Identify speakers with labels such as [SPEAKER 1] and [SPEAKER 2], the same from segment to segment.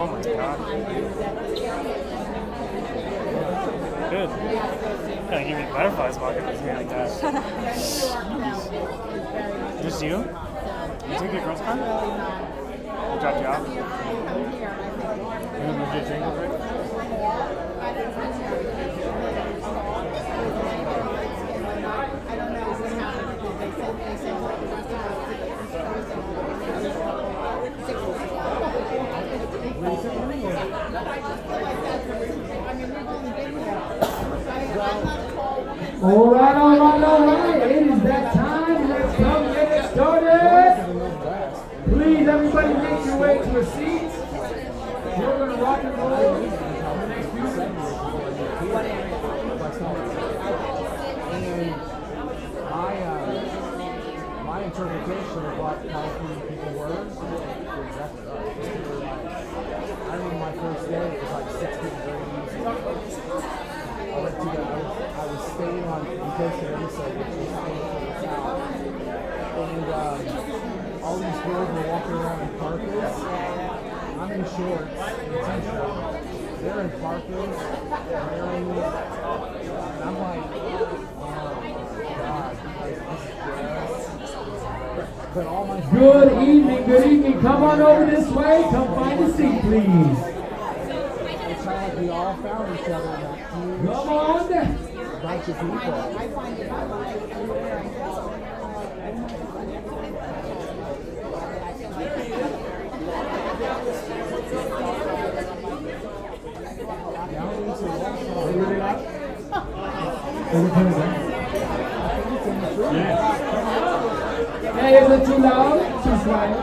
[SPEAKER 1] Oh my god. Good. Gotta give me butterflies walking with me like that. Just you? You took your girl's car? They dropped you off? You want to get a drink over it?
[SPEAKER 2] All right. It is that time. Let's come get it started. Please, everybody, make your way to a seat. We're going to rock and roll for the next few seconds.
[SPEAKER 3] My interpretation of what California people were is exactly right. I remember my first day, it was like 16 degrees. I was staying on the coast of Minnesota, which is the south. And all these girls were walking around in parkas. I'm in shorts and t-shirt. They're in parkas, they're in, and I'm like, oh God, but all my
[SPEAKER 2] Good evening. Come on over this way. Come find a seat, please.
[SPEAKER 3] It's like we all found each other in that huge
[SPEAKER 2] Come on.
[SPEAKER 3] bunch of people.
[SPEAKER 2] Hey, is it too loud? Too quiet?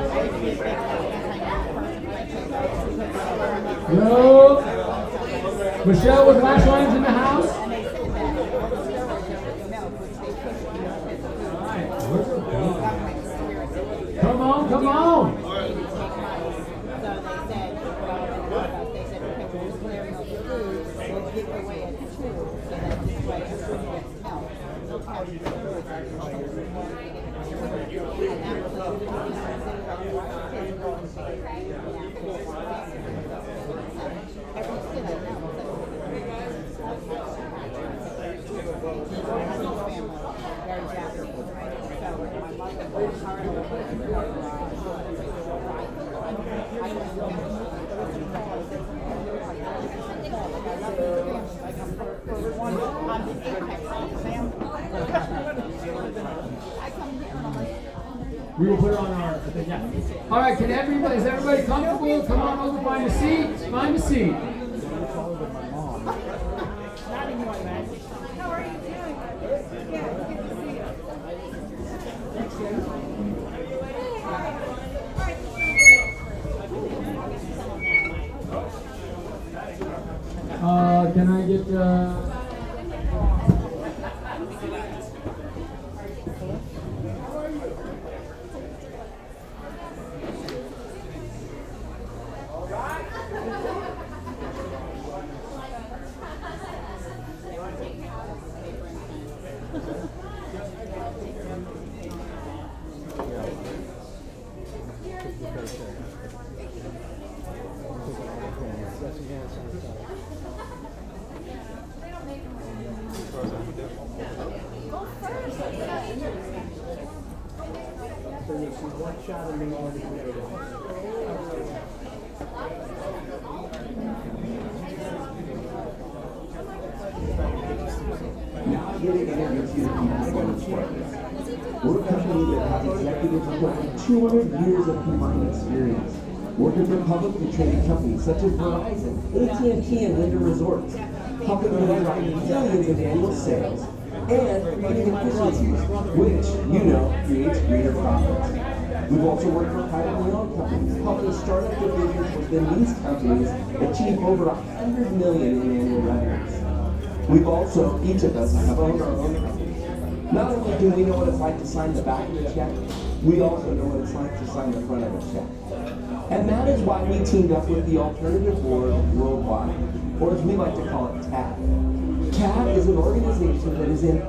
[SPEAKER 2] Yo. Michelle with Lash Lines in the house. Come on. We will put it on our thing, yeah. All right, is everybody comfortable? Come on over, find a seat. Find a seat.
[SPEAKER 4] Not anymore, man. How are you doing? Yeah, good to see you.
[SPEAKER 2] Can I get
[SPEAKER 3] One shot of me on the
[SPEAKER 5] Now getting interviews here at Performance Partners. We're a company that has executives with over 200 years of combined experience, working for publicly traded companies such as Verizon, AT&T, and Linder Resorts, helping them drive millions in annual sales and creating efficiencies, which, creates greater profits. We've also worked for privately owned companies, helping startup divisions within these companies achieve over $100 million in annual revenues. We've also, each of us, have owned our own companies. Not only do we know what it's like to sign the back of a check, we also know what it's like to sign the front of a check. And that is why we teamed up with the Alternative Board Worldwide, or as we like to call it, TAB. TAB is an organization that is in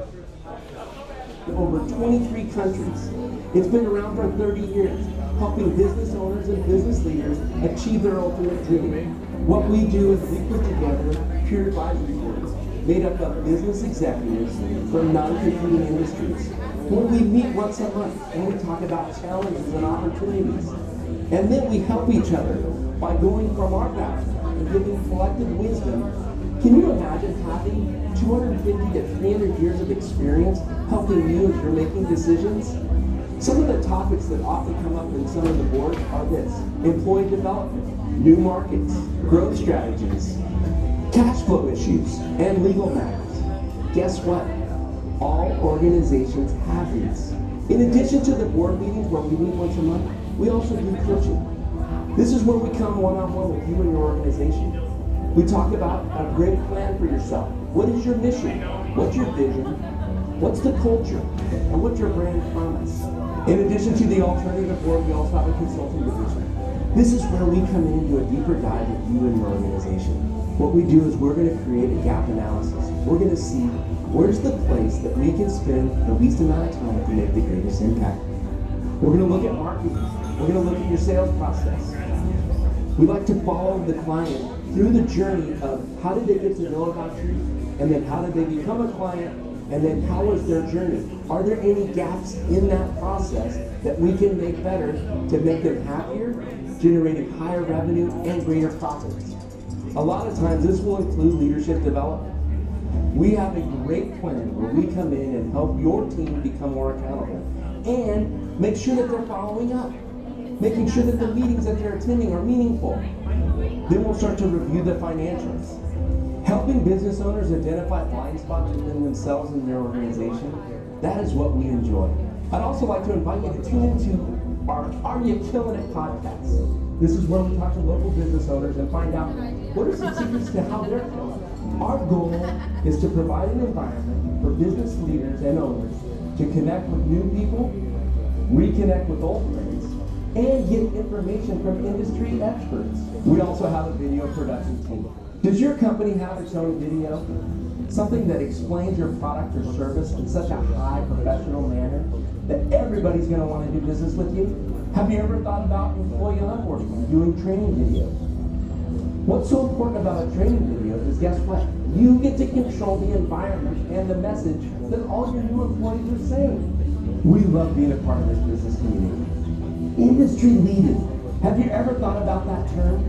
[SPEAKER 5] over 23 countries. It's been around for 30 years. helping business owners and business leaders achieve their ultimate dream. What we do is we put together peer advisory boards made up of business executives from non-competing industries. When we meet once a month and we talk about challenges and opportunities. And then we help each other by going from our background and giving collective wisdom. Can you imagine having 250 to 300 years of experience helping you as you're making decisions? Some of the topics that often come up in some of the boards are this: employee development, new markets, growth strategies, cash flow issues, and legal matters. Guess what? All organizations have these. In addition to the board meetings where we meet once a month, we also do coaching. This is where we come one-on-one with you and your organization. We talk about a great plan for yourself. What is your mission? What's your vision? What's the culture? And what's your brand promise? In addition to the alternative board, we also have a consulting division. This is where we come in and do a deeper dive with you and your organization. What we do is we're going to create a gap analysis. We're going to see where's the place that we can spend the least amount of time to make the greatest impact. We're going to look at marketing. We're going to look at your sales process. We like to follow the client through the journey of how did they get to know about you, and then how did they become a client, and then how was their journey? Are there any gaps in that process that we can make better to make them happier, generating higher revenue and greater profits? A lot of times this will include leadership development. We have a great plan where we come in and help your team become more accountable and make sure that they're following up, making sure that the meetings that they're attending are meaningful. Then we'll start to review the financials. Helping business owners identify blind spots within themselves and their organization, that is what we enjoy. I'd also like to invite you to tune into our Are You Killing It podcast. This is where we talk to local business owners and find out what are some secrets to how they're killing it. Our goal is to provide an environment for business leaders and owners to connect with new people, reconnect with old friends, and get information from industry experts. We also have a video production team. Does your company have its own video? Something that explains your product or service in such a high professional manner that everybody's going to want to do business with you? Have you ever thought about employee onboarding, doing training videos? What's so important about a training video is, guess what? You get to control the environment and the message that all your new employees are saying. We love being a part of this business community. Industry leading. Have you ever thought about that term?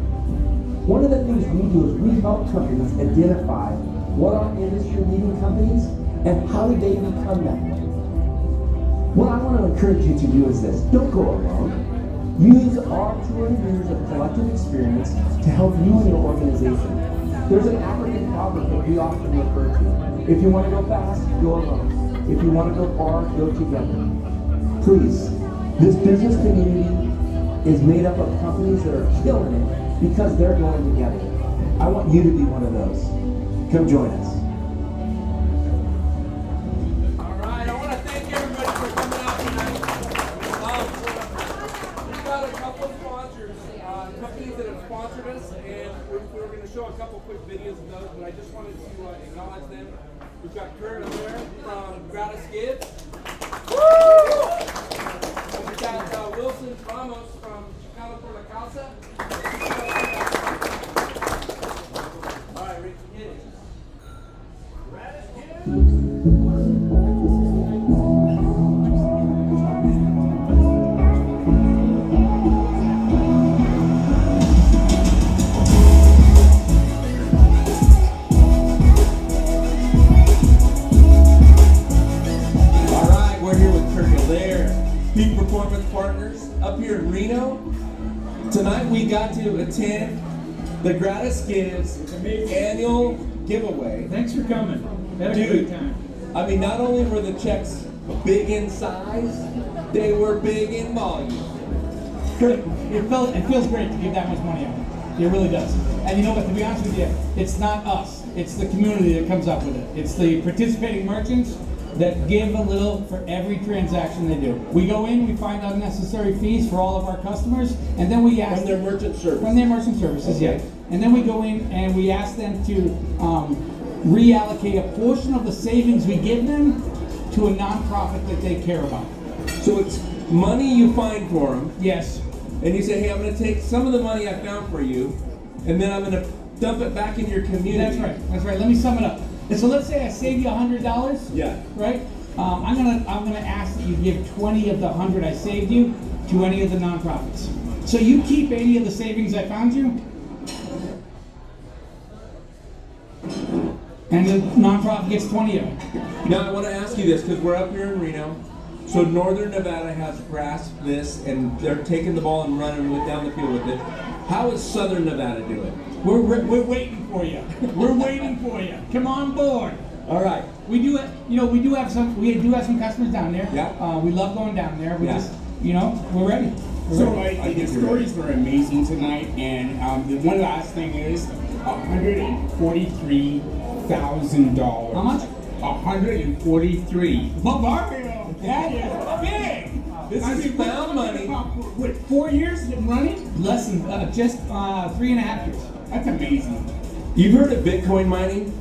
[SPEAKER 5] One of the things we do is we help companies identify what are industry leading companies and how do they become that. What I want to encourage you to do is this: don't go alone. Use our 200 years of collective experience to help you and your organization. There's an African proverb that we often refer to. If you want to go fast, go alone. If you want to go far, go together. Please, this business community is made up of companies that are killing it because they're going together. I want you to be one of those. Come join us.
[SPEAKER 6] All right, I want to thank everybody for coming out tonight. We've got a couple of sponsors, companies that have sponsored us, and we're going to show a couple quick videos of those, but I just wanted to acknowledge them. We've got Kurt over there from Gratis Gibbs. Woo! And we've got Wilson Ramos from Chicano por la Casa. All right, Rick, hit it. Peak Performance Partners up here in Reno. Tonight we got to attend the Gratis Gives annual giveaway.
[SPEAKER 2] Thanks for coming. Had a
[SPEAKER 6] Dude,
[SPEAKER 2] good time.
[SPEAKER 6] I mean, not only were the checks big in size, they were big in volume.
[SPEAKER 7] It feels great to give that much money out. It really does. And you know what, to be honest with you, it's not us. It's the community that comes up with it. It's the participating merchants that give a little for every transaction they do. We go in, we find unnecessary fees for all of our customers, and then we ask...
[SPEAKER 6] From their merchant service.
[SPEAKER 7] From their merchant services,
[SPEAKER 6] Okay.
[SPEAKER 7] yeah. And then we go in and we ask them to reallocate a portion of the savings we give them to a nonprofit that they care about.
[SPEAKER 6] So it's money you find for them,
[SPEAKER 7] Yes.
[SPEAKER 6] and you say, hey, I'm going to take some of the money I found for you, and then I'm going to dump it back in your community.
[SPEAKER 7] That's right. That's right. Let me sum it up. So let's say I save you $100.
[SPEAKER 6] Yeah.
[SPEAKER 7] Right. I'm gonna ask that you give 20 of the 100 I saved you to any of the nonprofits. So you keep 80 of the savings I found you, and the nonprofit gets 20 of them.
[SPEAKER 6] Now I want to ask you this because we're up here in Reno. So Northern Nevada has grasped this and they're taking the ball and running down the field with it. How is Southern Nevada doing?
[SPEAKER 7] We're waiting for you. We're waiting for you. Come on board.
[SPEAKER 6] All right.
[SPEAKER 7] We do have some customers down there.
[SPEAKER 6] Yeah.
[SPEAKER 7] We love going down there. We
[SPEAKER 6] Yeah.
[SPEAKER 7] just, we're ready.
[SPEAKER 8] So the stories were amazing tonight, and the one last thing is $143,000.
[SPEAKER 7] How much?
[SPEAKER 8] 143.
[SPEAKER 7] Bavario. That is big.
[SPEAKER 6] This is found money.
[SPEAKER 8] What, 4 years running?
[SPEAKER 7] Less than just 3.5 years.
[SPEAKER 8] That's amazing.
[SPEAKER 6] You've heard of Bitcoin mining?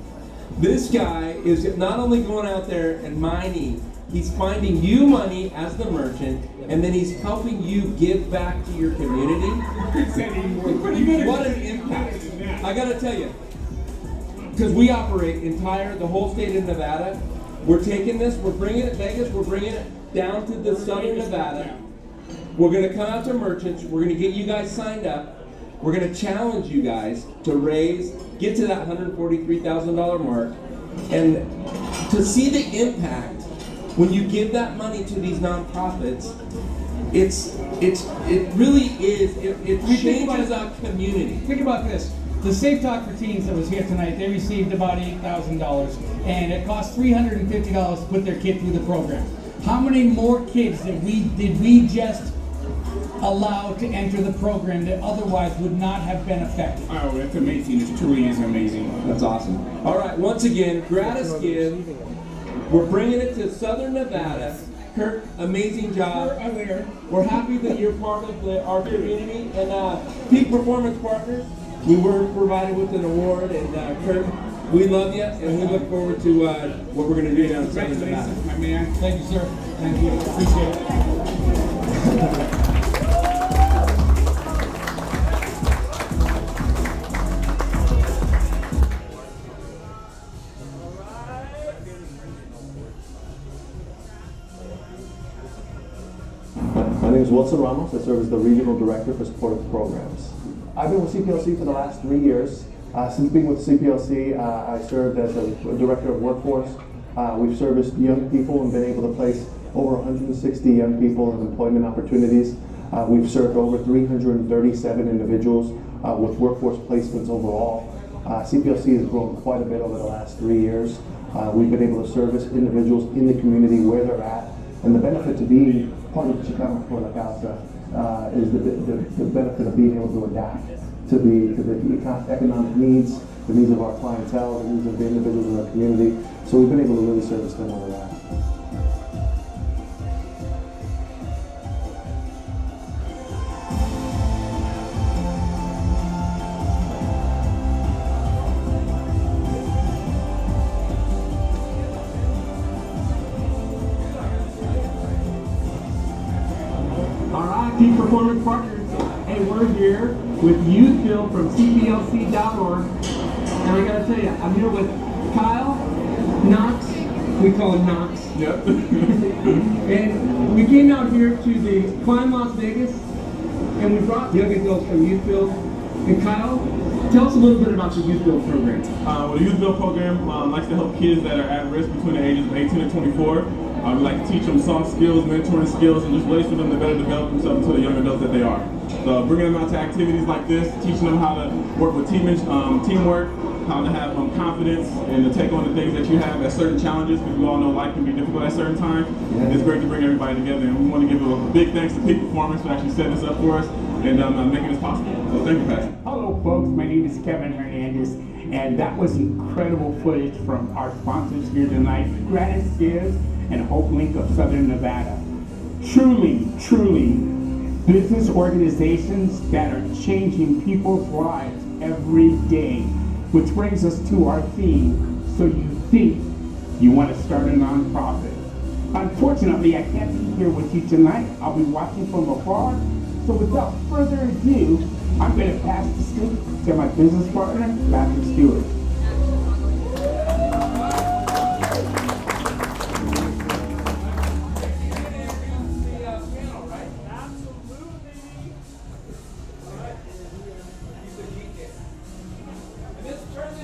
[SPEAKER 6] This guy is not only going out there and mining, he's finding you money as the merchant, and then he's helping you give back to your community. What an impact. I gotta tell you, because we operate the whole state of Nevada, we're taking this, we're bringing it to Vegas, we're bringing it down to the Southern Nevada. We're gonna come out to merchants, we're gonna get you guys signed up, we're gonna challenge you guys to get to that $143,000 mark, and to see the impact when you give that money to these nonprofits. It really is. It changes our community.
[SPEAKER 7] Think about this. The Safe Talk for Teens that was here tonight, they received about $8,000, and it cost $350 to put their kid through the program. How many more kids did we just allow to enter the program that otherwise would not have been affected?
[SPEAKER 8] Oh, that's amazing. It truly is amazing.
[SPEAKER 6] That's awesome. All right, once again, Gratis Give. We're bringing it to Southern Nevada. Kurt, amazing job. We're happy that you're part of our community. And Peak Performance Partners, we were provided with an award. And Kurt, we love you, and we look forward to what we're going to do down in Southern Nevada.
[SPEAKER 8] Congratulations, my man.
[SPEAKER 7] Thank you, sir. Thank you. Appreciate it.
[SPEAKER 9] My name is Wilson Ramos. I serve as the Regional Director for Supportive Programs. I've been with CPLC for the last 3 years. Since being with CPLC, I served as a Director of Workforce. We've serviced young people and been able to place over 160 young people in employment opportunities. We've served over 337 individuals with workforce placements overall. CPLC has grown quite a bit over the last 3 years. We've been able to service individuals in the community where they're at. And the benefit to being part of the Chicano Por La Causa is the benefit of being able to adapt to the economic needs, the needs of our clientele, the needs of the individuals in our community. So we've been able to really service them where they're at.
[SPEAKER 2] Peak Performance Partners, and we're here with Youth Build from CPLC.org. And I gotta tell you, I'm here with Kyle Knox. We call him Knox.
[SPEAKER 6] Yep.
[SPEAKER 2] And we came out here to the Climb Las Vegas, and we brought young adults from Youth Build. And Kyle, tell us a little bit about the Youth Build program.
[SPEAKER 10] Well, the Youth Build program likes to help kids that are at risk between the ages of 18 and 24. We like to teach them soft skills, mentoring skills, and just ways for them to better develop themselves into the young adults that they are. So bringing them out to activities like this, teaching them how to work with teamwork, how to have confidence, and to take on the things that you have at certain challenges, because we all know life can be difficult at certain times. Yeah. It's great to bring everybody together, and we want to give a big thanks to Peak Performance for actually setting this up for us and making this possible. So thank you, Patrick.
[SPEAKER 8] Hello, folks. My name is Kevin Hernandez, and that was incredible footage from our sponsors here tonight, Gratis Gives and Hope Link of Southern Nevada. Truly, truly, business organizations that are changing people's lives every day. Which brings us to our theme, so you think you want to start a nonprofit. Unfortunately, I can't be here with you tonight. I'll be watching from afar. So without further ado, I'm going to pass the stick to my business partner, Patrick Stewart.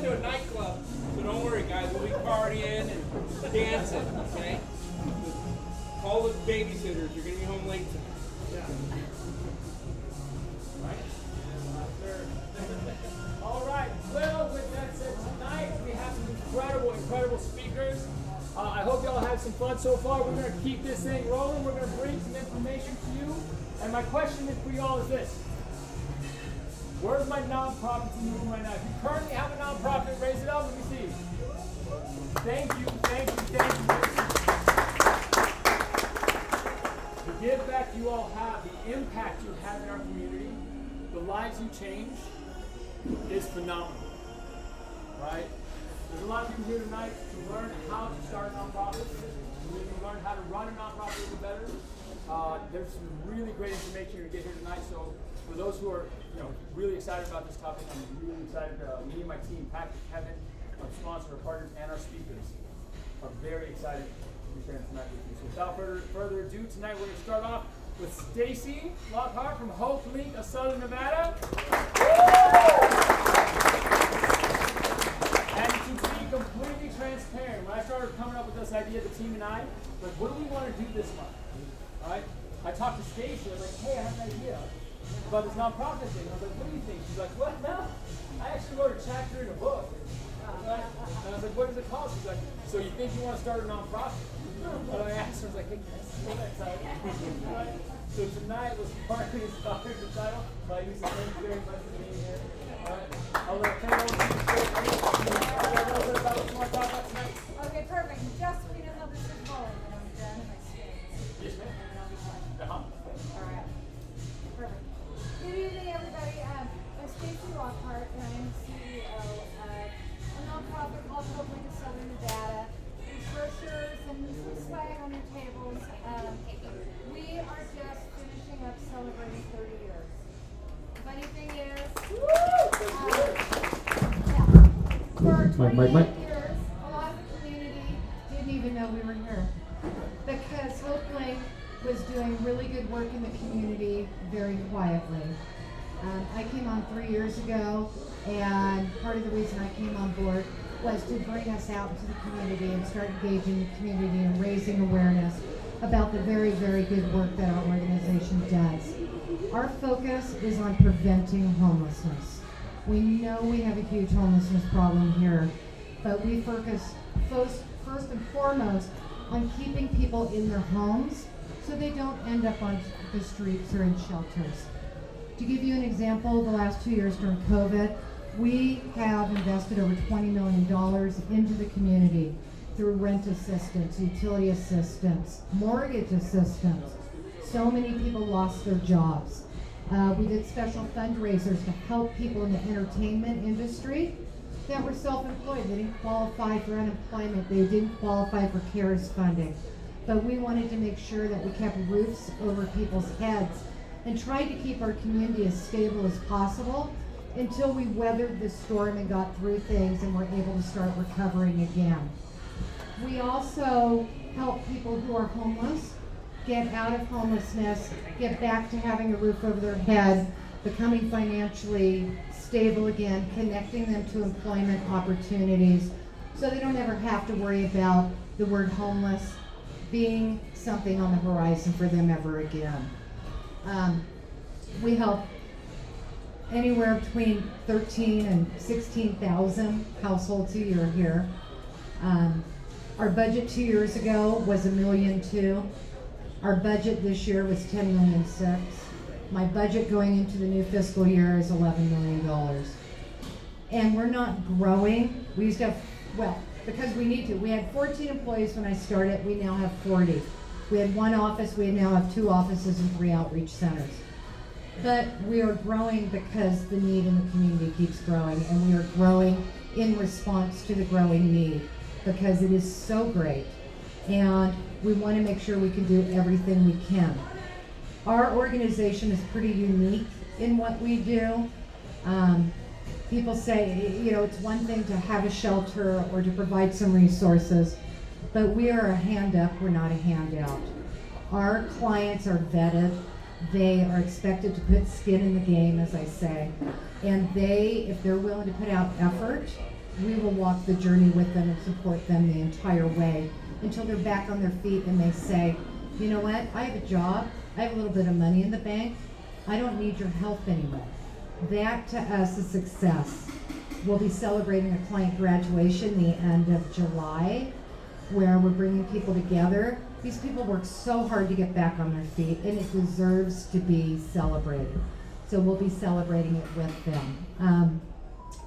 [SPEAKER 6] A nightclub, so don't worry guys, we'll be partying and dancing, okay? Call the babysitters, you're gonna be home late tonight. Yeah. Right?
[SPEAKER 2] All right, well, with that said, tonight we have some incredible speakers. I hope y'all had some fun so far. We're gonna keep this thing rolling. We're gonna bring some information to you. And my question for y'all is this. Where's my nonprofits in the room right now? If you currently have a nonprofit, raise it up. Let me see. Thank you. The give back you all have, the impact you have in our community, the lives you change is phenomenal. Right? There's a lot of people here tonight to learn how to start a nonprofit. To learn how to run a nonprofit a little better. There's some really great information you're going to get here tonight. So for those who are really excited about this topic, I'm really excited. Me and my team, Patrick, Kevin, our sponsor, our partners, and our speakers are very excited to be sharing tonight with you. So without further ado, tonight we're going to start off with Stacy Lockhart from Hope Link of Southern Nevada. And to be completely transparent, when I started coming up with this idea, the team and I, like, what do we want to do this month? All right? I talked to Stacy. I was like, hey, I have an idea about this nonprofit thing. I was like, what do you think? She's like, what? No. I actually wrote a chapter in a book. Right? And I was like, what does it cost? She's like, so you think you want to start a nonprofit? And I asked her, I was like, hey, can I steal that title? Right? So tonight was partly inspired the title by using thank you very much for being here. All right? I'll let Carol do the show. A little bit about what you want to talk about tonight.
[SPEAKER 4] Okay, perfect. Just so we know how this is going, and I'm done in my state.
[SPEAKER 2] Yes, ma'am.
[SPEAKER 4] And I'll be fine.
[SPEAKER 2] Uh-huh.
[SPEAKER 4] All right. Perfect. Good evening, everybody. I'm Stacy Lockhart, and I am the CEO of a nonprofit called Hope Link of Southern Nevada. There's brochures and some swag on your tables. We are just finishing up celebrating 30 years. Funny thing is, for 28 years, a lot of the community didn't even know we were here. Because Hope Link was doing really good work in the community very quietly. I came on 3 years ago, and part of the reason I came on board was to bring us out into the community and start engaging the community and raising awareness about the very, very good work that our organization does. Our focus is on preventing homelessness. We know we have a huge homelessness problem here, but we focus first and foremost on keeping people in their homes so they don't end up on the streets or in shelters. To give you an example, the last 2 years during COVID, we have invested over $20 million into the community through rent assistance, utility assistance, mortgage assistance. So many people lost their jobs. We did special fundraisers to help people in the entertainment industry that were self-employed. They didn't qualify for unemployment. They didn't qualify for CARES funding. But we wanted to make sure that we kept roofs over people's heads and tried to keep our community as stable as possible until we weathered the storm and got through things and were able to start recovering again. We also help people who are homeless get out of homelessness, get back to having a roof over their head, becoming financially stable again, connecting them to employment opportunities so they don't ever have to worry about the word homeless being something on the horizon for them ever again. We help anywhere between 13 and 16,000 households a year here. Our budget 2 years ago was $1.2 million. Our budget this year was $10.6 million. My budget going into the new fiscal year is $11 million. And we're not growing. We used to have, well, because we need to. We had 14 employees when I started. We now have 40. We had one office. We now have 2 offices and 3 outreach centers. But we are growing because the need in the community keeps growing, and we are growing in response to the growing need, because it is so great and we want to make sure we can do everything we can. Our organization is pretty unique in what we do. People say, you know, it's one thing to have a shelter or to provide some resources, but we are a hand up, we're not a handout. Our clients are vetted. They are expected to put skin in the game, as I say. And they, if they're willing to put out effort, we will walk the journey with them and support them the entire way until they're back on their feet and they say, you know what, I have a job, I have a little bit of money in the bank, I don't need your help anymore. That to us is success. We'll be celebrating a client graduation the end of July, where we're bringing people together. These people work so hard to get back on their feet, and it deserves to be celebrated. So we'll be celebrating it with them.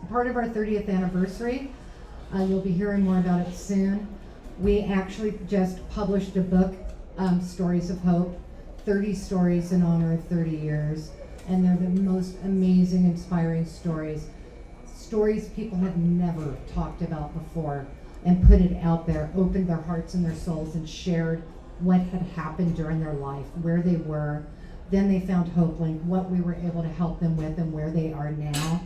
[SPEAKER 4] Part of our 30th anniversary, you'll be hearing more about it soon. We actually just published a book, Stories of Hope, 30 stories in honor of 30 years. And they're the most amazing, inspiring stories. Stories people have never talked about before, and put it out there, opened their hearts and their souls and shared what had happened during their life, where they were. Then they found HopeLink, what we were able to help them with and where they are now.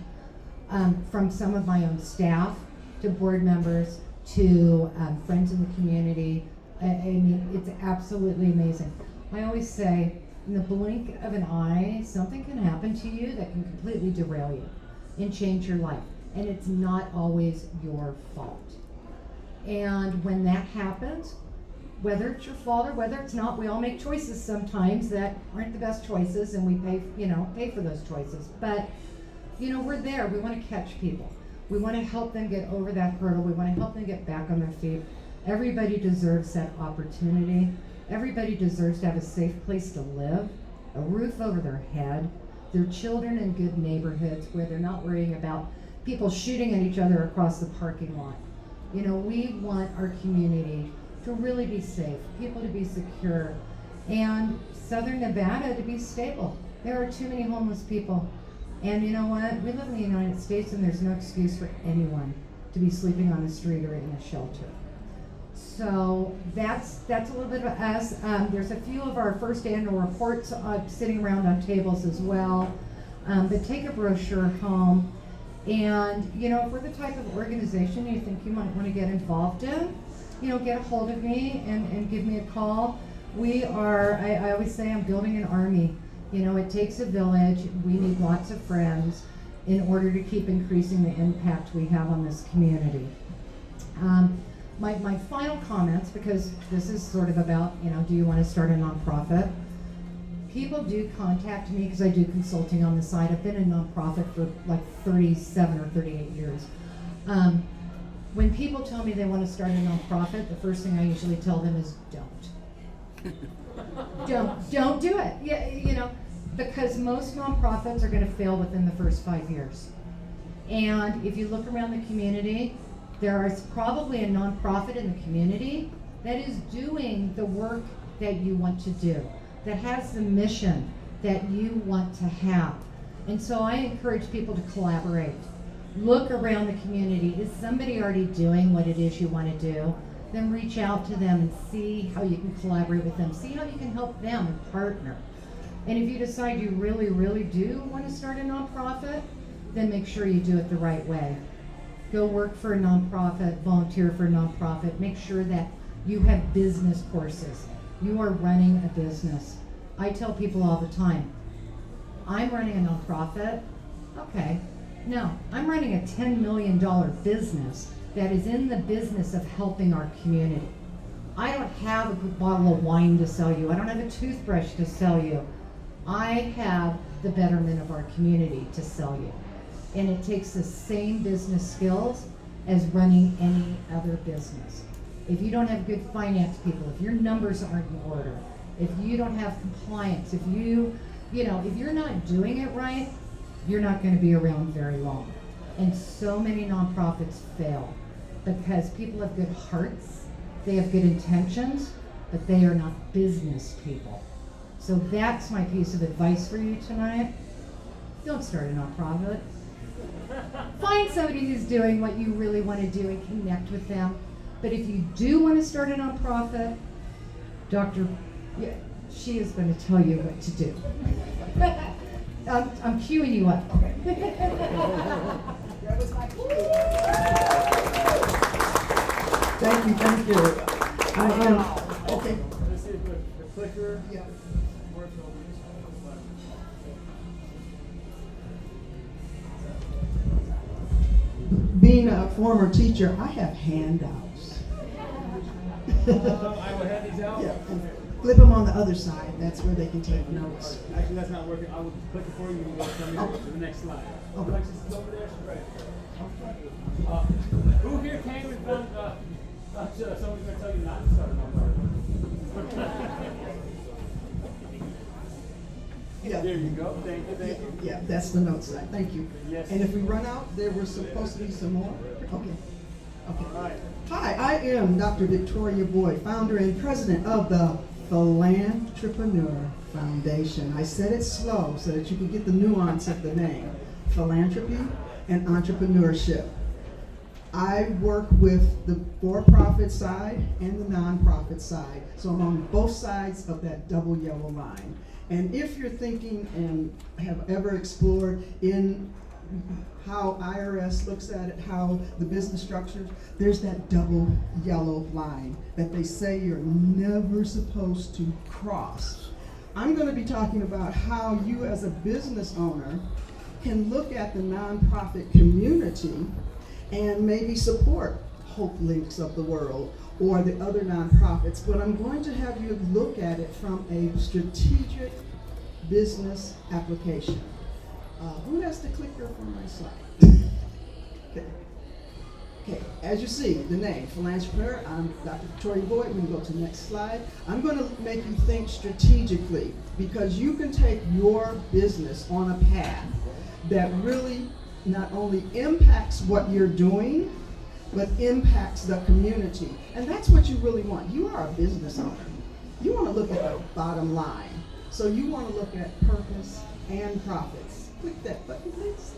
[SPEAKER 4] From some of my own staff to board members to friends in the community. I mean, it's absolutely amazing. I always say, in the blink of an eye, something can happen to you that can completely derail you and change your life. And it's not always your fault. And when that happens, whether it's your fault or whether it's not, we all make choices sometimes that aren't the best choices, and we pay for those choices. But, we're there. We want to catch people. We want to help them get over that hurdle. We want to help them get back on their feet. Everybody deserves that opportunity. Everybody deserves to have a safe place to live, a roof over their head, their children in good neighborhoods where they're not worrying about people shooting at each other across the parking lot. We want our community to really be safe, people to be secure, and Southern Nevada to be stable. There are too many homeless people. And you know what? We live in the United States, and there's no excuse for anyone to be sleeping on the street or in a shelter. So that's a little bit of us. There's a few of our first annual reports sitting around on tables as well. But take a brochure home. And, if we're the type of organization you think you might want to get involved in, get a hold of me and give me a call. We are, I always say, I'm building an army. It takes a village. We need lots of friends in order to keep increasing the impact we have on this community. My final comments, because this is sort of about, do you want to start a nonprofit? People do contact me because I do consulting on the side. I've been in nonprofit for like 37 or 38 years. When people tell me they want to start a nonprofit, the first thing I usually tell them is don't do it. Yeah, because most nonprofits are going to fail within the first 5 years. And if you look around the community, there is probably a nonprofit in the community that is doing the work that you want to do, that has the mission that you want to have. And so I encourage people to collaborate. Look around the community. Is somebody already doing what it is you want to do? Then reach out to them and see how you can collaborate with them. See how you can help them and partner. And if you decide you really, really do want to start a nonprofit, then make sure you do it the right way. Go work for a nonprofit, volunteer for a nonprofit. Make sure that you have business courses. You are running a business. I tell people all the time, I'm running a nonprofit. Okay, no, I'm running a $10 million business that is in the business of helping our community. I don't have a bottle of wine to sell you. I don't have a toothbrush to sell you. I have the betterment of our community to sell you. And it takes the same business skills as running any other business. If you don't have good finance people, if your numbers aren't in order, if you don't have compliance, if you're not doing it right, you're not going to be around very long. And so many nonprofits fail because people have good hearts, they have good intentions, but they are not business people. So that's my piece of advice for you tonight. Don't start a nonprofit. Find somebody who's doing what you really want to do and connect with them. But if you do want to start a nonprofit, she is going to tell you what to do. I'm queuing you up.
[SPEAKER 2] Thank you. I am, okay.
[SPEAKER 3] Let's see the clicker.
[SPEAKER 2] Yeah.
[SPEAKER 3] Works on this.
[SPEAKER 11] Being a former teacher, I have handouts.
[SPEAKER 3] I will hand these out.
[SPEAKER 11] Yeah, and flip them on the other side. That's where they can take notes.
[SPEAKER 3] Actually, that's not working. I will click it for you. You can go from here to the next slide.
[SPEAKER 11] Okay.
[SPEAKER 3] Alexis is over there. She's right. Who here came and found somebody's going to tell you not to start a nonprofit?
[SPEAKER 11] Yeah.
[SPEAKER 3] There you go. Thank you.
[SPEAKER 11] Yeah, that's the note side. Thank you.
[SPEAKER 3] Yes.
[SPEAKER 11] And if we run out, there were supposed to be some more. Okay.
[SPEAKER 3] All right.
[SPEAKER 11] Hi, I am Dr. Victoria Boyd, founder and president of the Philantrepreneur Foundation. I said it slow so that you can get the nuance of the name. Philanthropy and entrepreneurship. I work with the for-profit side and the non-profit side. So I'm on both sides of that double yellow line. And if you're thinking and have ever explored in how IRS looks at it, how the business structures, there's that double yellow line that they say you're never supposed to cross. I'm going to be talking about how you as a business owner can look at the nonprofit community and maybe support Hope Links of the world or the other nonprofits, but I'm going to have you look at it from a strategic business application. Who has the clicker for my slide? Okay, as you see, the name, Philanthropreneur, I'm Dr. Victoria Boyd. We can go to the next slide. I'm going to make you think strategically because you can take your business on a path that really not only impacts what you're doing, but impacts the community. And that's what you really want. You are a business owner. You want to look at the bottom line. So you want to look at purpose and profits. Click that button, please.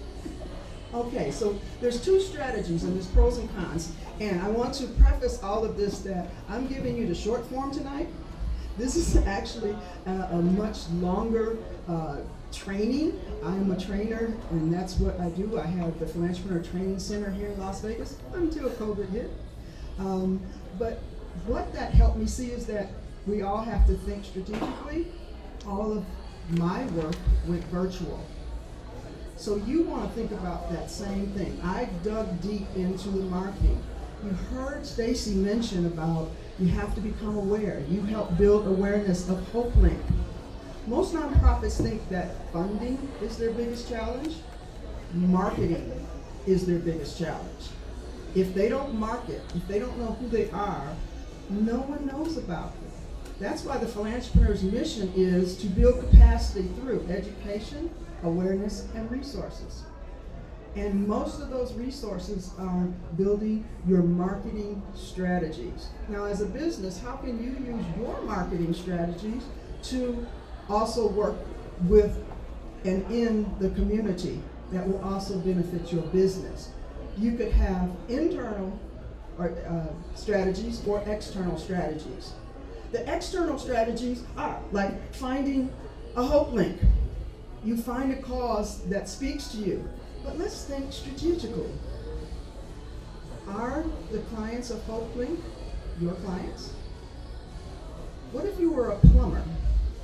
[SPEAKER 11] Okay, so there's two strategies and there's pros and cons. And I want to preface all of this that I'm giving you the short form tonight. This is actually a much longer training. I'm a trainer, and that's what I do. I have the Philanthropreneur Training Center here in Las Vegas until COVID hit. But what that helped me see is that we all have to think strategically. All of my work went virtual. So you want to think about that same thing. I dug deep into the marketing. You heard Stacy mention about you have to become aware. You help build awareness of HopeLink. Most nonprofits think that funding is their biggest challenge. Marketing is their biggest challenge. If they don't market, if they don't know who they are, no one knows about them. That's why the Philanthropreneur's mission is to build capacity through education, awareness, and resources. And most of those resources are building your marketing strategies. Now, as a business, how can you use your marketing strategies to also work with and in the community that will also benefit your business? You could have internal strategies or external strategies. The external strategies are like finding a Hope Link. You find a cause that speaks to you. But let's think strategically. Are the clients of Hope Link your clients? What if you were a plumber?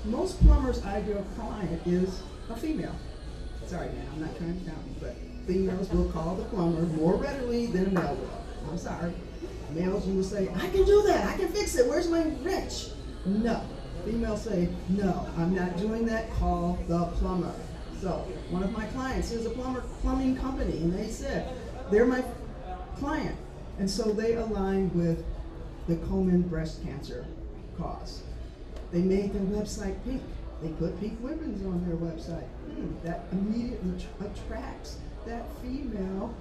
[SPEAKER 11] Most plumbers' ideal client is a female. Sorry, man, I'm not trying to count you, but females will call the plumber more readily than a male will. I'm sorry. Males, you will say, I can do that, I can fix it, where's my wrench? No. Females say, no, I'm not doing that, call the plumber. So, one of my clients is a plumbing company, and they said, they're my client. And so they aligned with the Komen breast cancer cause. They made their website pink. They put pink ribbons on their website. That immediately attracts that female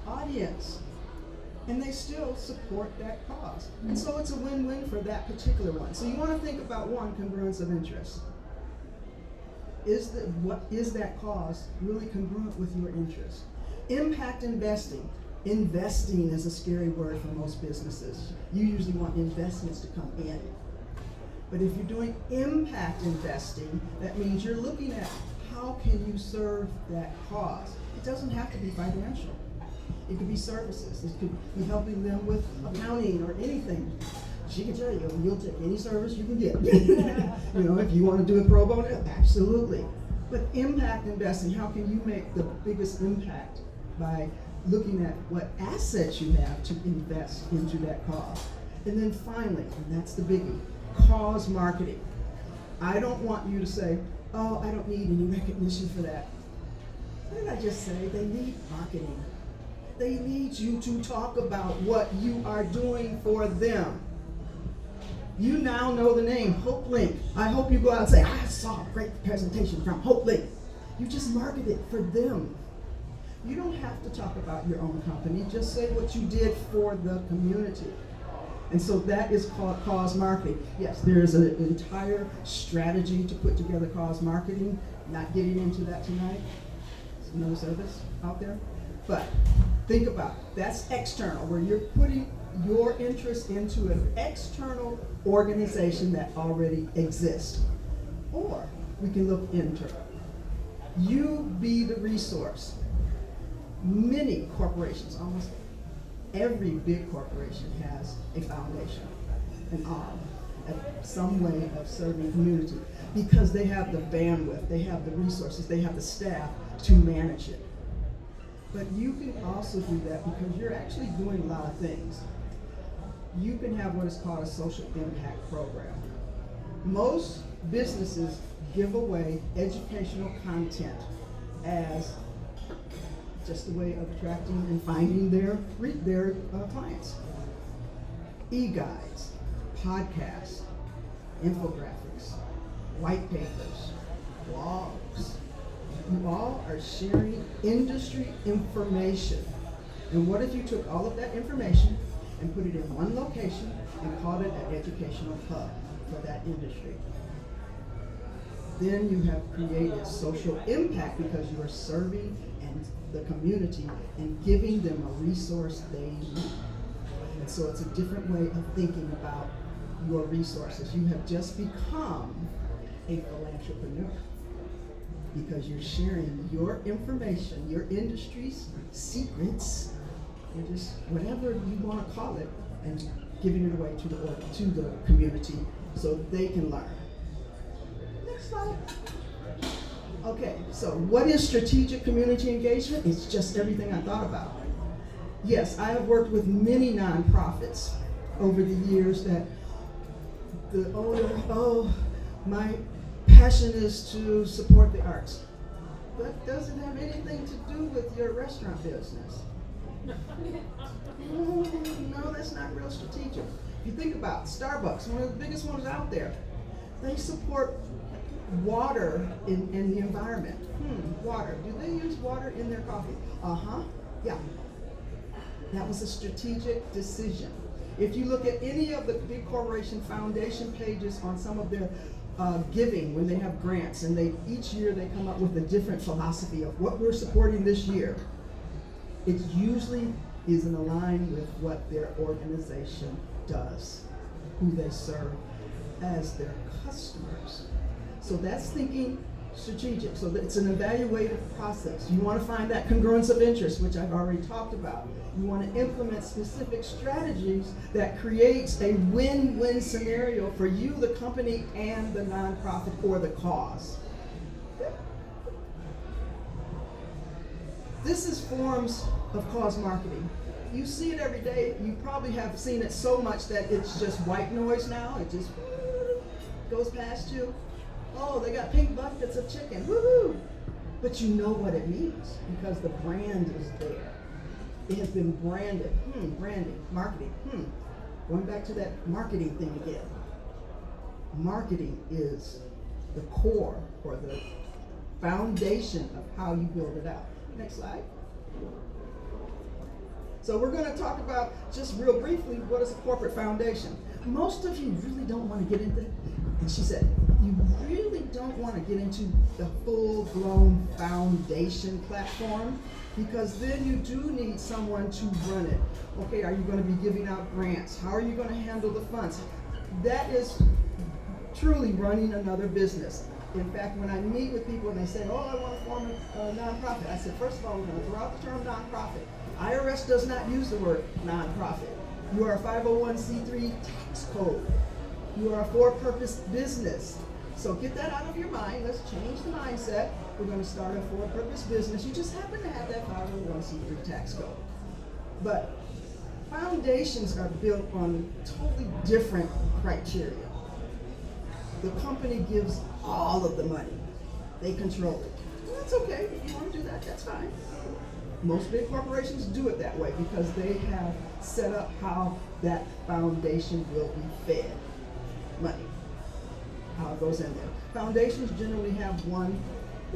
[SPEAKER 11] audience. And they still support that cause. And so it's a win-win for that particular one. So you want to think about one, congruence of interest. What is that cause really congruent with your interest? Impact investing. Investing is a scary word for most businesses. You usually want investments to come in. But if you're doing impact investing, that means you're looking at how can you serve that cause. It doesn't have to be financial. It could be services. It could be helping them with accounting or anything. She can tell you, you'll take any service you can get. You know, if you want to do it pro bono, absolutely. But impact investing, how can you make the biggest impact by looking at what assets you have to invest into that cause? And then finally, and that's the biggie, cause marketing. I don't want you to say, oh, I don't need any recognition for that. What did I just say? They need marketing. They need you to talk about what you are doing for them. You now know the name, HopeLink. I hope you go out and say, I saw a great presentation from HopeLink. You just market it for them. You don't have to talk about your own company, just say what you did for the community. And so that is called cause marketing. Yes, there is an entire strategy to put together cause marketing. Not getting into that tonight. There's another service out there. But think about it. That's external, where you're putting your interest into an external organization that already exists. Or we can look internal. You be the resource. Many corporations, almost every big corporation has a foundation, an arm, some way of serving community, because they have the bandwidth, they have the resources, they have the staff to manage it. But you can also do that because you're actually doing a lot of things. You can have what is called a social impact program. Most businesses give away educational content as just a way of attracting and finding their clients. E-guides, podcasts, infographics, white papers, blogs. You all are sharing industry information. And what if you took all of that information and put it in one location and called it an educational hub for that industry? Then you have created social impact because you are serving and the community and giving them a resource they need. And so it's a different way of thinking about your resources. You have just become a philanthropreneur because you're sharing your information, your industry's secrets, or just whatever you want to call it, and giving it away to the community so they can learn. Next slide. Okay, so what is strategic community engagement? It's just everything I thought about. Yes, I have worked with many nonprofits over the years that the owner, my passion is to support the arts. But does it have anything to do with your restaurant business? No, that's not real strategic. If you think about Starbucks, one of the biggest ones out there, they support water in the environment. Water. Do they use water in their coffee? Yeah. That was a strategic decision. If you look at any of the big corporation foundation pages on some of their giving, when they have grants, and each year they come up with a different philosophy of what we're supporting this year, it usually is in line with what their organization does, who they serve as their customers. So that's thinking strategic. So it's an evaluative process. You want to find that congruence of interest, which I've already talked about. You want to implement specific strategies that creates a win-win scenario for you, the company, and the nonprofit or the cause. This is forms of cause marketing. You see it every day. You probably have seen it so much that it's just white noise now. It just goes past you. Oh, they got pink buckets of chicken, woohoo! But you know what it means because the brand is there. It has been branded. Branding, marketing. Going back to that marketing thing again. Marketing is the core or the foundation of how you build it out. Next slide. So we're going to talk about, just real briefly, what is a corporate foundation? Most of you really don't want to get into it. And she said, you really don't want to get into the full-blown foundation platform, because then you do need someone to run it. Okay, are you going to be giving out grants? How are you going to handle the funds? That is truly running another business. In fact, when I meet with people and they say, oh, I want to form a nonprofit, I said, first of all, we're going to throw out the term nonprofit. IRS does not use the word nonprofit. You are a 501c3 tax code. You are a for-purpose business. So get that out of your mind. Let's change the mindset. We're going to start a for-purpose business. You just happen to have that 501c3 tax code. But foundations are built on totally different criteria. The company gives all of the money. They control it. And that's okay. If you want to do that, that's fine. Most big corporations do it that way because they have set up how that foundation will be fed money, how it goes in there. Foundations generally have one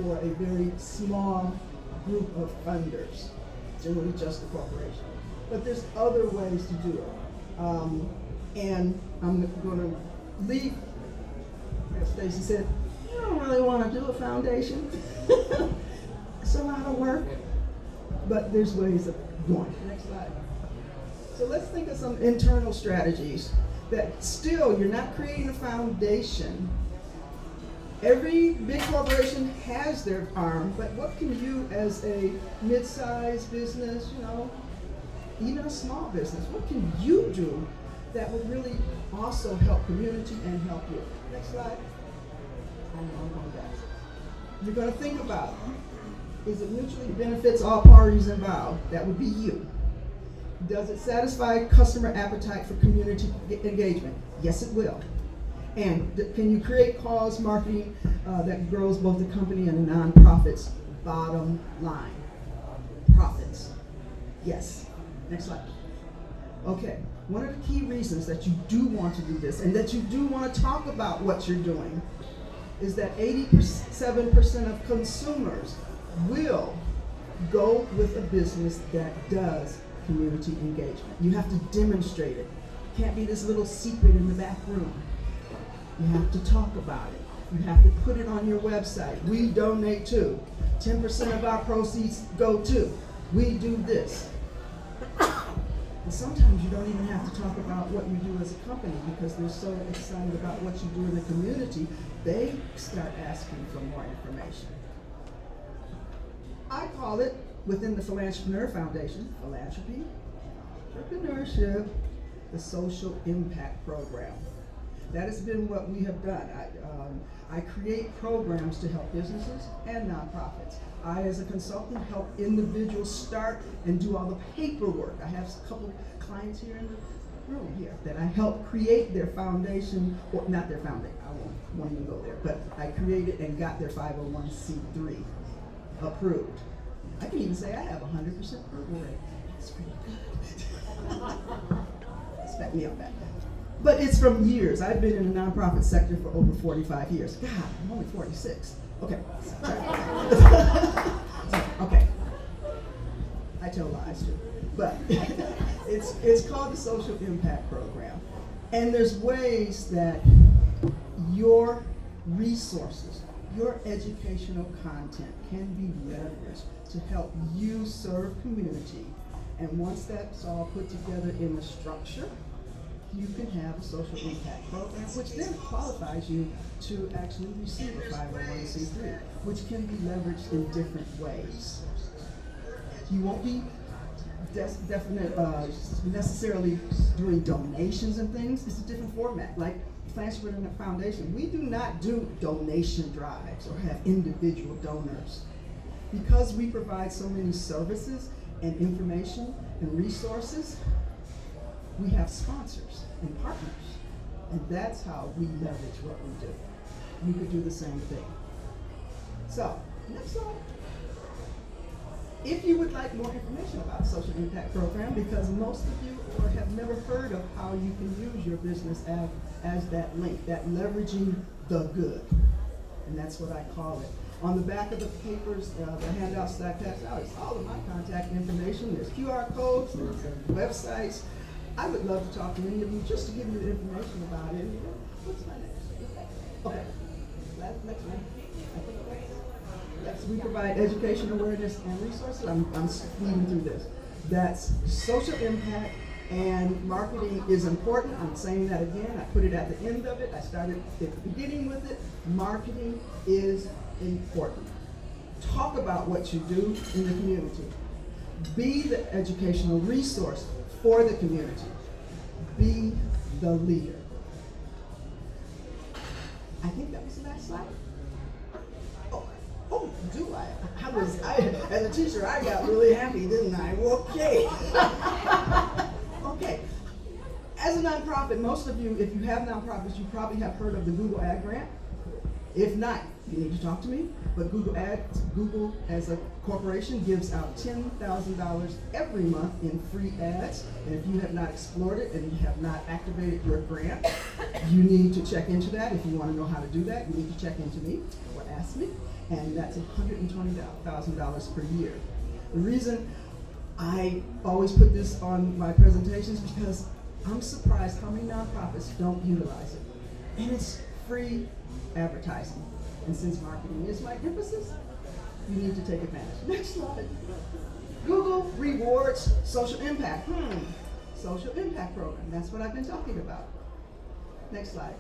[SPEAKER 11] or a very small group of funders, generally just the corporation. But there's other ways to do it. And I'm going to leave. Stacy said, you don't really want to do a foundation. It's a lot of work, but there's ways of doing it. Next slide. So let's think of some internal strategies that still, you're not creating a foundation. Every big corporation has their arm, but what can you as a mid-sized business, even a small business, what can you do that would really also help community and help you? Next slide. You're going to think about, is it mutually benefits all parties involved? That would be you. Does it satisfy customer appetite for community engagement? Yes, it will. And can you create cause marketing that grows both the company and the nonprofit's bottom line? Profits. Yes. Next slide. Okay. One of the key reasons that you do want to do this and that you do want to talk about what you're doing is that 87% of consumers will go with a business that does community engagement. You have to demonstrate it. It can't be this little secret in the back room. You have to talk about it. You have to put it on your website. We donate to. 10% of our proceeds go to. We do this. And sometimes you don't even have to talk about what you do as a company because they're so excited about what you do in the community, they start asking for more information. I call it, within the Philanthropreneur Foundation, philanthropy, entrepreneurship, the social impact program. That has been what we have done. I create programs to help businesses and nonprofits. I, as a consultant, help individuals start and do all the paperwork. I have a couple clients here in the room here that I help create their foundation, or not their foundation, I won't even go there, but I created and got their 501c3 approved. I can even say I have 100% approval rate. That's pretty good. Expect me on that. But it's from years. I've been in the nonprofit sector for over 45 years. God, I'm only 46. Okay. Okay. I tell lies too. But it's called the Social Impact Program. And there's ways that your resources, your educational content can be leveraged to help you serve community. And once that's all put together in a structure, you can have a social impact program, which then qualifies you to actually receive a 501c3, which can be leveraged in different ways. You won't be necessarily doing donations and things. It's a different format. Like Philanthropreneur Foundation, we do not do donation drives or have individual donors. Because we provide so many services and information and resources, we have sponsors and partners, and that's how we leverage what we do. You could do the same thing. So, next slide. If you would like more information about the Social Impact Program, because most of you have never heard of how you can use your business as that link, that leveraging the good, and that's what I call it. On the back of the papers, the handouts that I pass out, it's all of my contact information. There's QR codes, there's websites. I would love to talk to any of you just to give you the information about it. What's my name? Okay. next one. Yes, we provide education, awareness, and resources. I'm speeding through this. That's social impact, and marketing is important. I'm saying that again. I put it at the end of it. I started at the beginning with it. Marketing is important. Talk about what you do in the community. Be the educational resource for the community. Be the leader. I think that was the last slide. Oh, do I? As a teacher, I got really happy, didn't I? Okay. Okay. As a nonprofit, most of you, if you have nonprofits, you probably have heard of the Google Ad Grant. If not, you need to talk to me. But Google as a corporation gives out $10,000 every month in free ads. And if you have not explored it and you have not activated your grant, you need to check into that. If you want to know how to do that, you need to check into me or ask me. And that's $120,000 per year. The reason I always put this on my presentations is because I'm surprised how many nonprofits don't utilize it. And it's free advertising. And since marketing is my emphasis, you need to take advantage. Next slide. Google rewards social impact. Social impact program. That's what I've been talking about. Next slide.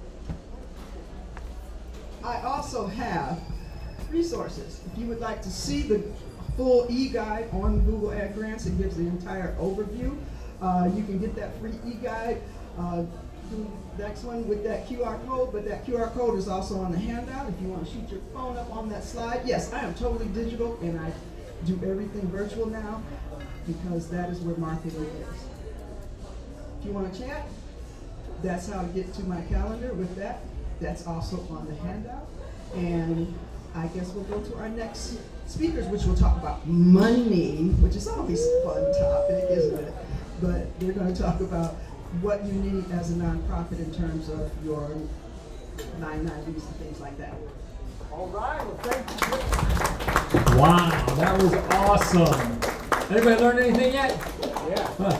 [SPEAKER 11] I also have resources. If you would like to see the full e-guide on Google Ad Grants, it gives the entire overview. You can get that free e-guide. Next one with that QR code, but that QR code is also on the handout if you want to shoot your phone up on that slide. Yes, I am totally digital and I do everything virtual now because that is where marketing is. If you want to chat, that's how to get to my calendar with that. That's also on the handout. And I guess we'll go to our next speakers, which will talk about money, which is always a fun topic, isn't it? But they're going to talk about what you need as a nonprofit in terms of your 990s and things like that.
[SPEAKER 3] All right, well, thank you.
[SPEAKER 2] Wow, that was awesome. Anybody learned anything yet?
[SPEAKER 3] Yeah.
[SPEAKER 2] Huh.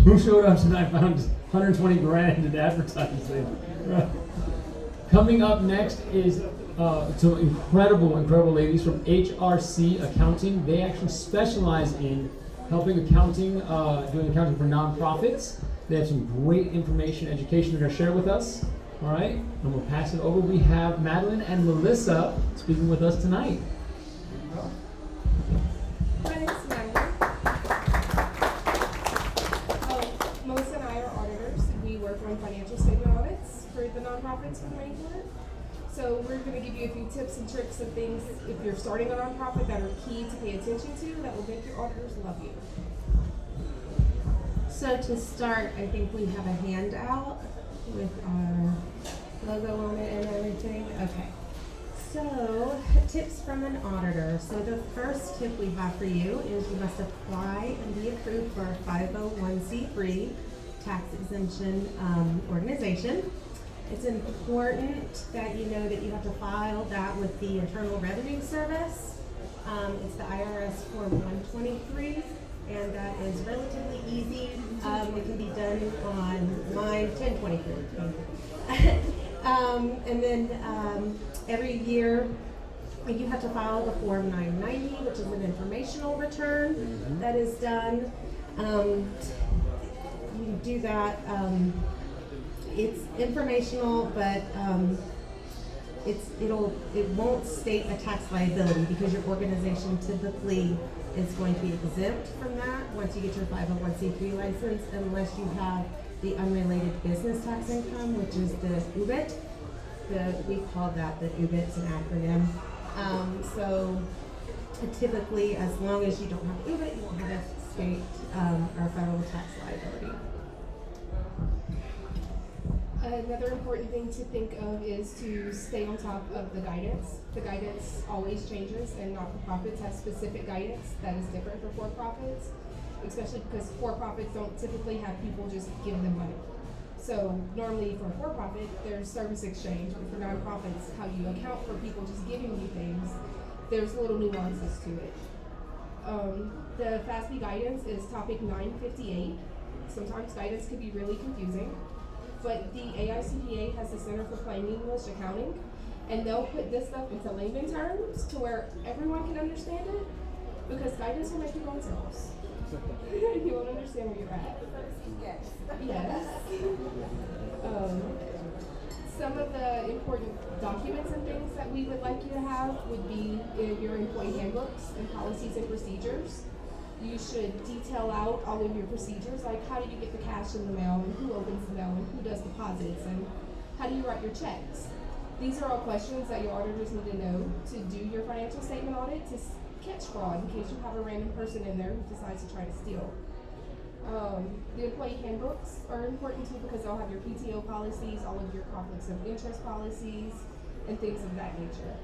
[SPEAKER 2] Who showed up tonight found 120 grand in advertising? Coming up next is some incredible ladies from HRC Accounting. They actually specialize in helping accounting, doing accounting for nonprofits. They have some great information, education they're going to share with us. All right, and we'll pass it over. We have Madeline and Melissa speaking with us tonight.
[SPEAKER 12] My name is Madeline. Melissa and I are auditors. We work on financial statement audits for the nonprofits we're doing for it. So we're going to give you a few tips and tricks of things if you're starting a nonprofit that are key to pay attention to that will make your auditors love you.
[SPEAKER 13] So to start, I think we have a handout with our logo on it and everything. Okay. So tips from an auditor. So the first tip we have for you is you must apply and be approved for a 501c3 tax exemption organization. It's important that you know that you have to file that with the Internal Revenue Service. It's the IRS Form 123, and that is relatively easy. It can be done on line 1023. And then every year you have to file the Form 990, which is an informational return that is done. You do that. It's informational, but it won't state a tax liability because your organization typically is going to be exempt from that once you get your 501c3 license, unless you have the unrelated business tax income, which is the UBIT. We call that the UBIT, it's an acronym. So typically, as long as you don't have UBIT, you won't have a state or federal tax liability.
[SPEAKER 12] Another important thing to think of is to stay on top of the guidance. The guidance always changes, and not-for-profits have specific guidance that is different for for-profits, especially because for-profits don't typically have people just give them money. So normally for a for-profit, there's service exchange, but for nonprofits, how you account for people just giving you things, there's little nuances to it. The FASB guidance is topic 958. Sometimes guidance can be really confusing. But the AICPA has the Center for Plain English Accounting, And they'll put this stuff into layman terms to where everyone can understand it, because guidance will make you go in circles. You won't understand where you're at. Yes. Some of the important documents and things that we would like you to have would be your employee handbooks and policies and procedures. You should detail out all of your procedures, like how do you get the cash in the mail, and who opens the mail, and who does deposits, and how do you write your checks. These are all questions that your auditors need to know to do your financial statement audit, to catch fraud in case you have a random person in there who decides to try to steal. The employee handbooks are important too, because they'll have your PTO policies, all of your conflicts of interest policies, and things of that nature.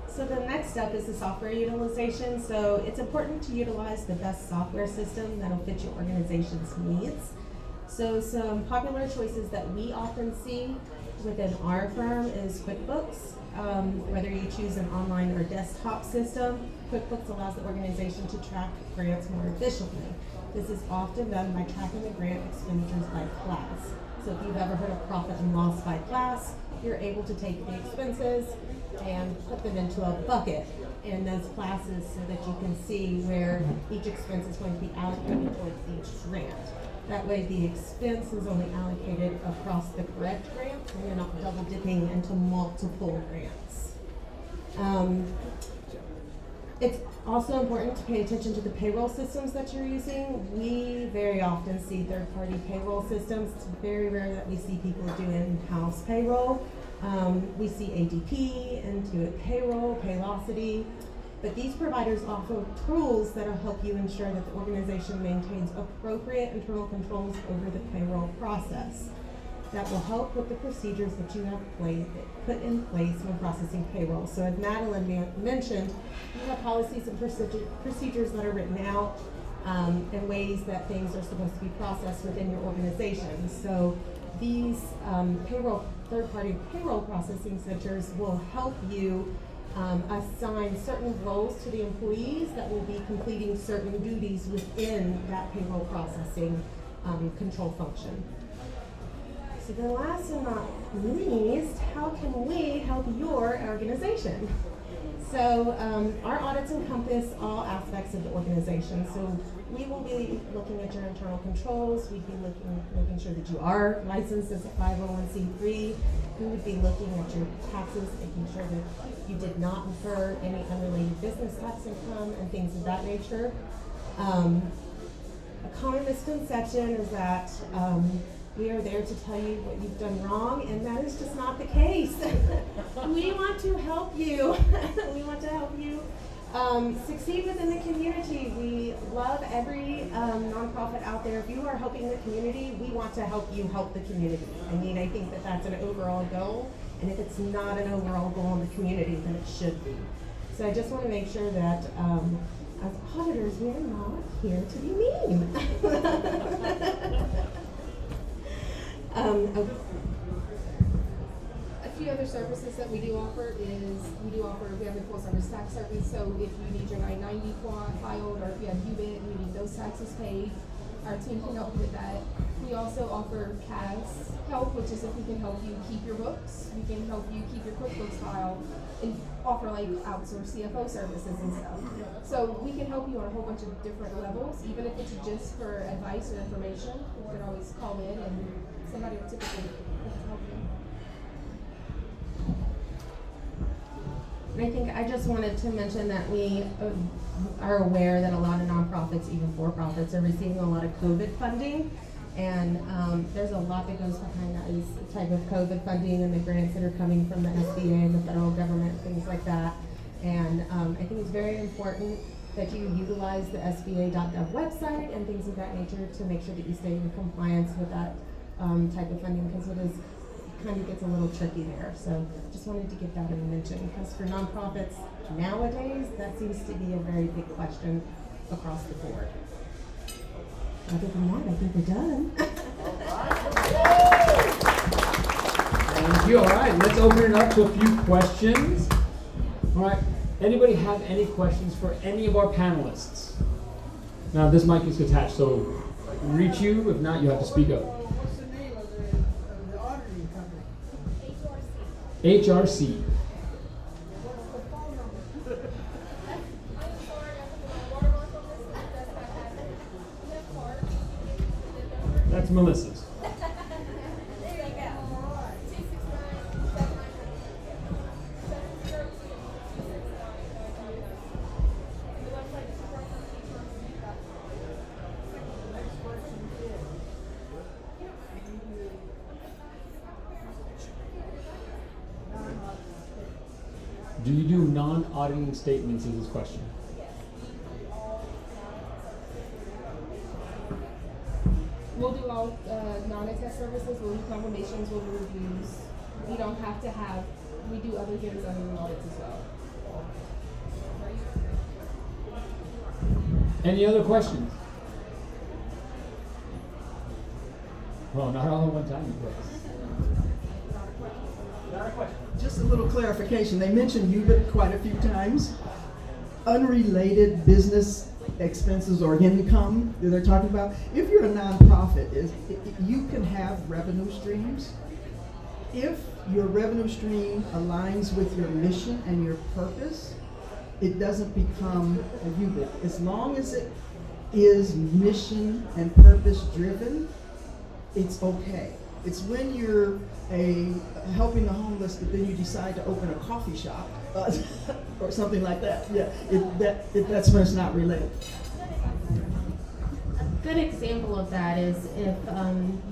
[SPEAKER 13] So the next step is the software utilization. So it's important to utilize the best software system that'll fit your organization's needs. So some popular choices that we often see within our firm is QuickBooks. Whether you choose an online or desktop system, QuickBooks allows the organization to track grants more efficiently. This is often done by tracking the grant expenditures by class. So if you've ever heard of profit and loss by class, you're able to take the expenses and put them into a bucket in those classes so that you can see where each expense is going to be allocated towards each grant. That way the expense is only allocated across the correct grants, and you're not double dipping into multiple grants. It's also important to pay attention to the payroll systems that you're using. We very often see third-party payroll systems. It's very rare that we see people do in-house payroll. We see ADP, Intuit Payroll, Paylocity, but these providers offer tools that will help you ensure that the organization maintains appropriate internal controls over the payroll process. That will help with the procedures that you have put in place when processing payroll. So as Madeline mentioned, you have policies and procedures that are written out in ways that things are supposed to be processed within your organization. So these third-party payroll processing centers will help you assign certain roles to the employees that will be completing certain duties within that payroll processing control function. So then last and not least, how can we help your organization? So our audits encompass all aspects of the organization. So we will be looking at your internal controls. We'd be making sure that you are licensed as a 501c3. We would be looking at your taxes, making sure that you did not incur any unrelated business tax income and things of that nature. A common misconception is that we are there to tell you what you've done wrong, and that is just not the case. We want to help you. We want to help you succeed within the community. We love every nonprofit out there. If you are helping the community, we want to help you help the community. I mean, I think that that's an overall goal, and if it's not an overall goal in the community, then it should be. So I just want to make sure that as auditors, we are not here to be mean. Okay.
[SPEAKER 12] A few other services that we do offer is we have a full service tax service. So if you need your 990 filed, or if you have UBIT and you need those taxes paid, our team can help you with that. We also offer CAS help, which is if we can help you keep your books, we can help you keep your QuickBooks file, and offer like outsourced CFO services and stuff. So we can help you on a whole bunch of different levels, even if it's just for advice or information. You can always call in and somebody will typically help you.
[SPEAKER 13] And I think I just wanted to mention that we are aware that a lot of nonprofits, even for-profits, are receiving a lot of COVID funding. And there's a lot that goes behind that type of COVID funding and the grants that are coming from the SBA and the federal government, things like that. And I think it's very important that you utilize the SBA.gov website and things of that nature to make sure that you stay in compliance with that type of funding, because it kind of gets a little tricky there. So just wanted to get that in mention, because for nonprofits nowadays, that seems to be a very big question across the board. Other than that, I think we're done.
[SPEAKER 2] Thank you. All right, let's open it up to a few questions. All right, anybody have any questions for any of our panelists? Now, this mic is attached, so I can reach you. If not, you have to speak up. HRC. That's Melissa's. Do you do non-auditing statements is his question.
[SPEAKER 12] We'll do all non-attest services, we'll do confirmations, we'll do reviews. We don't have to have, we do other things other than audits as well.
[SPEAKER 2] Any other questions? Well, not all at one time, yes.
[SPEAKER 11] Just a little clarification. They mentioned UBIT quite a few times. Unrelated business expenses or income that they're talking about. If you're a nonprofit, you can have revenue streams. If your revenue stream aligns with your mission and your purpose, it doesn't become a UBIT. As long as it is mission and purpose driven, it's okay. It's when you're helping the homeless, but then you decide to open a coffee shop or something like that. Yeah, that's when it's not related.
[SPEAKER 13] A good example of that is if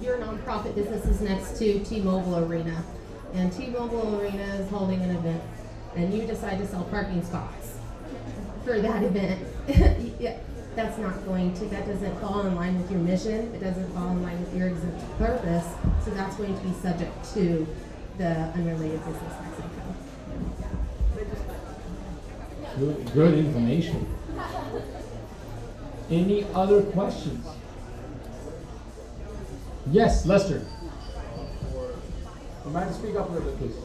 [SPEAKER 13] your nonprofit business is next to T-Mobile Arena, and T-Mobile Arena is holding an event, and you decide to sell parking spots for that event. Yeah, that doesn't fall in line with your mission, it doesn't fall in line with your exempt purpose, so that's going to be subject to the unrelated business tax income.
[SPEAKER 2] Good information. Any other questions? Yes, Lester. You might speak up a little bit, please.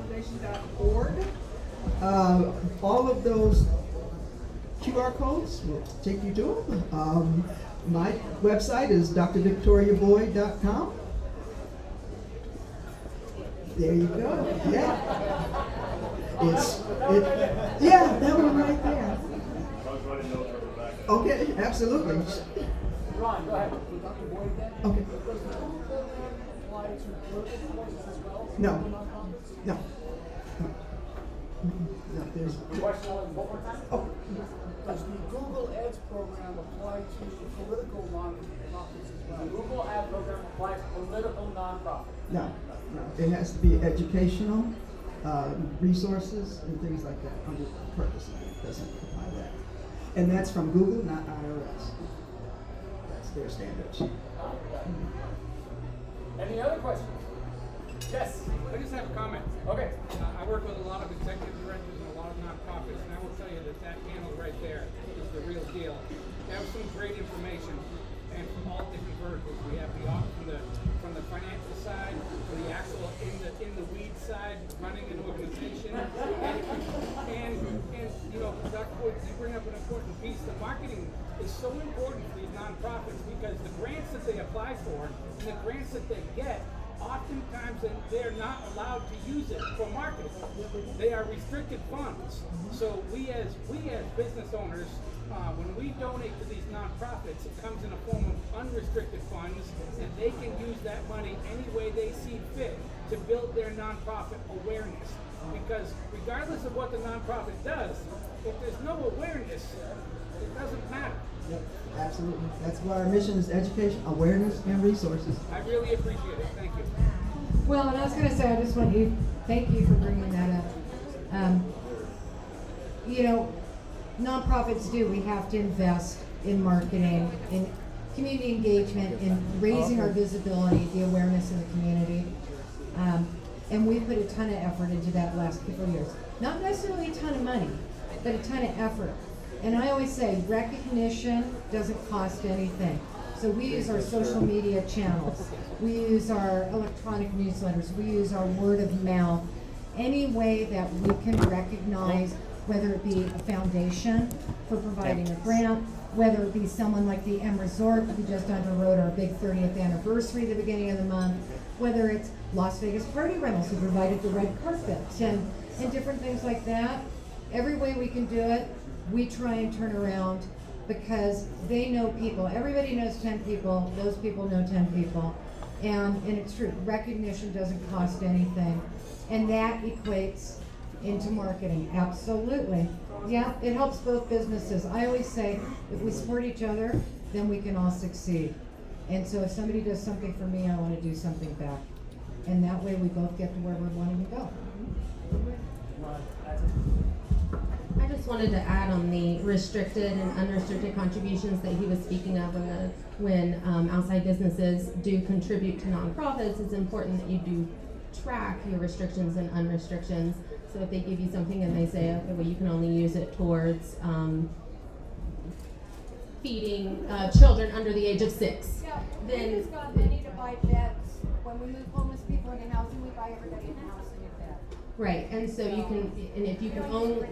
[SPEAKER 11] Foundation.org. All of those QR codes will take you to them. My website is drvictoriaboyd.com. There you go. Yeah. Yeah, that one right there. Okay, absolutely.
[SPEAKER 3] Ron, go ahead.
[SPEAKER 11] Okay. No. No. No, there's.
[SPEAKER 3] Question one more time?
[SPEAKER 11] Oh.
[SPEAKER 14] Does the Google Ads program apply to political nonprofits as well?
[SPEAKER 3] The Google Ad program applies to political nonprofits.
[SPEAKER 11] No. It has to be educational, resources, and things like that under purpose. It doesn't apply that. And that's from Google, not IRS. That's their standards.
[SPEAKER 3] Any other questions? Yes.
[SPEAKER 6] I just have a comment.
[SPEAKER 3] Okay.
[SPEAKER 6] I work with a lot of executive directors and a lot of nonprofits, and I will tell you that panel right there is the real deal. They have some great information, and from all different verticals. We have from the financial side, to the actual in the weed side, running an organization, and you know, Dr. Woods, you bring up an important piece. The marketing is so important for these nonprofits because the grants that they apply for and the grants that they get, oftentimes they're not allowed to use it for marketing. They are restricted funds. So we as business owners, when we donate to these nonprofits, it comes in a form of unrestricted funds, and they can use that money any way they see fit to build their nonprofit awareness. Because regardless of what the nonprofit does, if there's no awareness, it doesn't matter.
[SPEAKER 11] Yep, absolutely. That's why our mission is education, awareness, and resources.
[SPEAKER 6] I really appreciate it. Thank you.
[SPEAKER 4] Well, and I was going to say, I just want to thank you for bringing that up. You know, nonprofits we have to invest in marketing, in community engagement, in raising our visibility, the awareness in the community. And we put a ton of effort into that last couple of years. Not necessarily a ton of money, but a ton of effort. And I always say recognition doesn't cost anything. So we use our social media channels, we use our electronic newsletters, we use our word of mouth, any way that we can recognize, whether it be a foundation for providing a grant, whether it be someone like the M Resort, who just underwrote our big 30th anniversary at the beginning of the month, whether it's Las Vegas Party Rentals, who provided the red carpets and different things like that. Every way we can do it, we try and turn around, because they know people. Everybody knows 10 people, those people know 10 people. And it's true, recognition doesn't cost anything. And that equates into marketing, absolutely. Yeah, it helps both businesses. I always say, if we support each other, then we can all succeed. And so if somebody does something for me, I want to do something back. And that way we both get to where we're wanting to go.
[SPEAKER 13] I just wanted to add on the restricted and unrestricted contributions that he was speaking of when outside businesses do contribute to nonprofits. It's important that you do track your restrictions and unrestrictions. So if they give you something and they say, okay, well, you can only use it towards feeding children under the age of 6.
[SPEAKER 15] Yeah,
[SPEAKER 13] then
[SPEAKER 15] we've got money to buy beds. When we move homeless people into housing, we buy everybody in housing a bed.
[SPEAKER 13] Right, and so you can, and if you can only,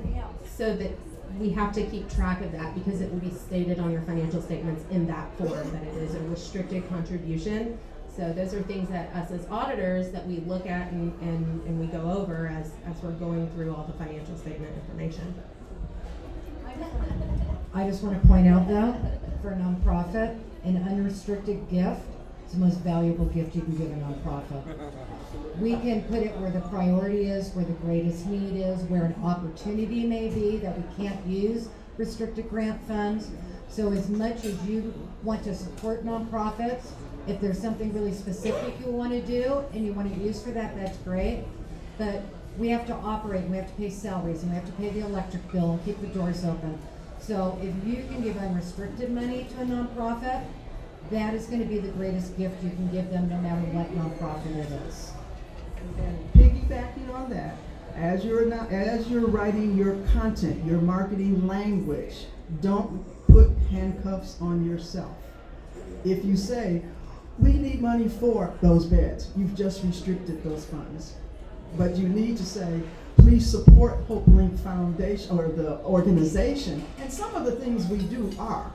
[SPEAKER 13] so that we have to keep track of that, because it will be stated on your financial statements in that form that it is a restricted contribution. So those are things that us as auditors that we look at and we go over as we're going through all the financial statement information.
[SPEAKER 4] I just want to point out though, for a nonprofit, an unrestricted gift is the most valuable gift you can give a nonprofit. We can put it where the priority is, where the greatest need is, where an opportunity may be that we can't use restricted grant funds. So as much as you want to support nonprofits, if there's something really specific you want to do and you want to use for that, that's great. But we have to operate, and we have to pay salaries, and we have to pay the electric bill and keep the doors open. So if you can give unrestricted money to a nonprofit, that is going to be the greatest gift you can give them, no matter what nonprofit it is.
[SPEAKER 11] And piggybacking on that, as you're writing your content, your marketing language, don't put handcuffs on yourself. If you say, we need money for those beds, you've just restricted those funds. But you need to say, please support Hope Link Foundation, or the organization. And some of the things we do are.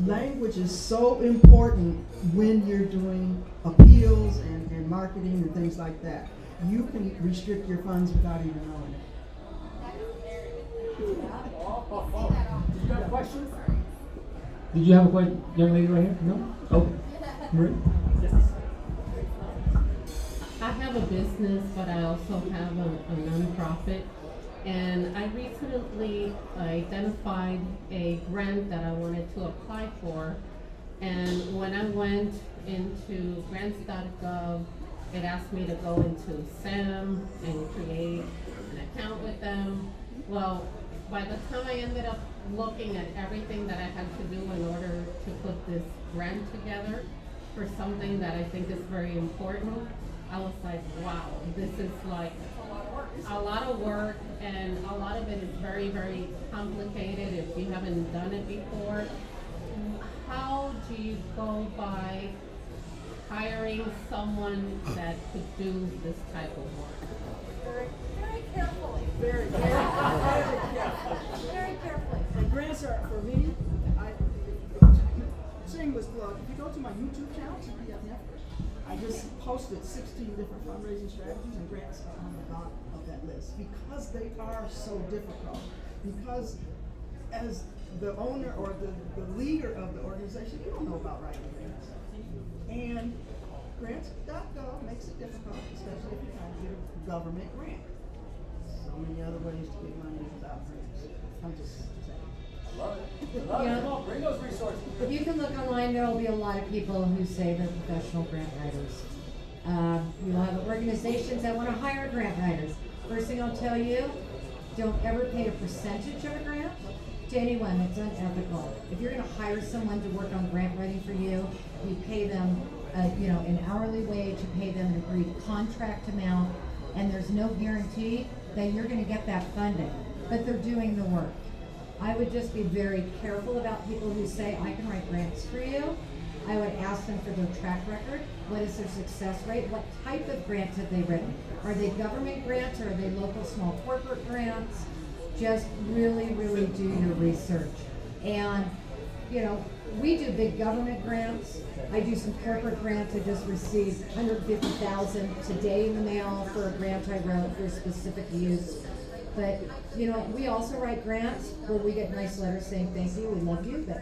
[SPEAKER 11] Language is so important when you're doing appeals and marketing and things like that. You can restrict your funds without even knowing it.
[SPEAKER 2] You got a question? Did you have a question, young lady right here? No? Okay. Marie?
[SPEAKER 16] I have a business, but I also have a nonprofit. And I recently identified a grant that I wanted to apply for. And when I went into grants.gov, it asked me to go into SAM and create an account with them. Well, by the time I ended up looking at everything that I had to do in order to put this grant together for something that I think is very important, I was like, wow, this is like a lot of work, and a lot of it is very, very complicated if you haven't done it before. How do you go by hiring someone that could do this type of work?
[SPEAKER 15] Very carefully.
[SPEAKER 14] Very carefully.
[SPEAKER 15] Very carefully.
[SPEAKER 14] And grants are, for me, shameless plug, if you go to my YouTube channel, CPF Network, I just posted 16 different fundraising strategies, and grants are on the bottom of that list because they are so difficult. Because as the owner or the leader of the organization, you don't know about writing grants. And grants.gov makes it difficult, especially if you're trying to get a government grant. So many other ways to get money without grants. I'm just saying. I love it. I love it. Come on, bring those resources.
[SPEAKER 4] If you can look online, there will be a lot of people who say they're professional grant writers. You'll have organizations that want to hire grant writers. First thing I'll tell you, don't ever pay a percentage of a grant to anyone. It's unethical. If you're going to hire someone to work on grant writing for you, you pay them an hourly wage, you pay them an agreed contract amount, and there's no guarantee that you're going to get that funding, but they're doing the work. I would just be very careful about people who say, I can write grants for you. I would ask them for their track record. What is their success rate? What type of grants have they written? Are they government grants, or are they local small corporate grants? Just really, really do your research. And you know, we do big government grants. I do some corporate grants. I just received $150,000 today in the mail for a grant I wrote for specific use. But, you know, we also write grants where we get nice letters saying thank you, we love you, but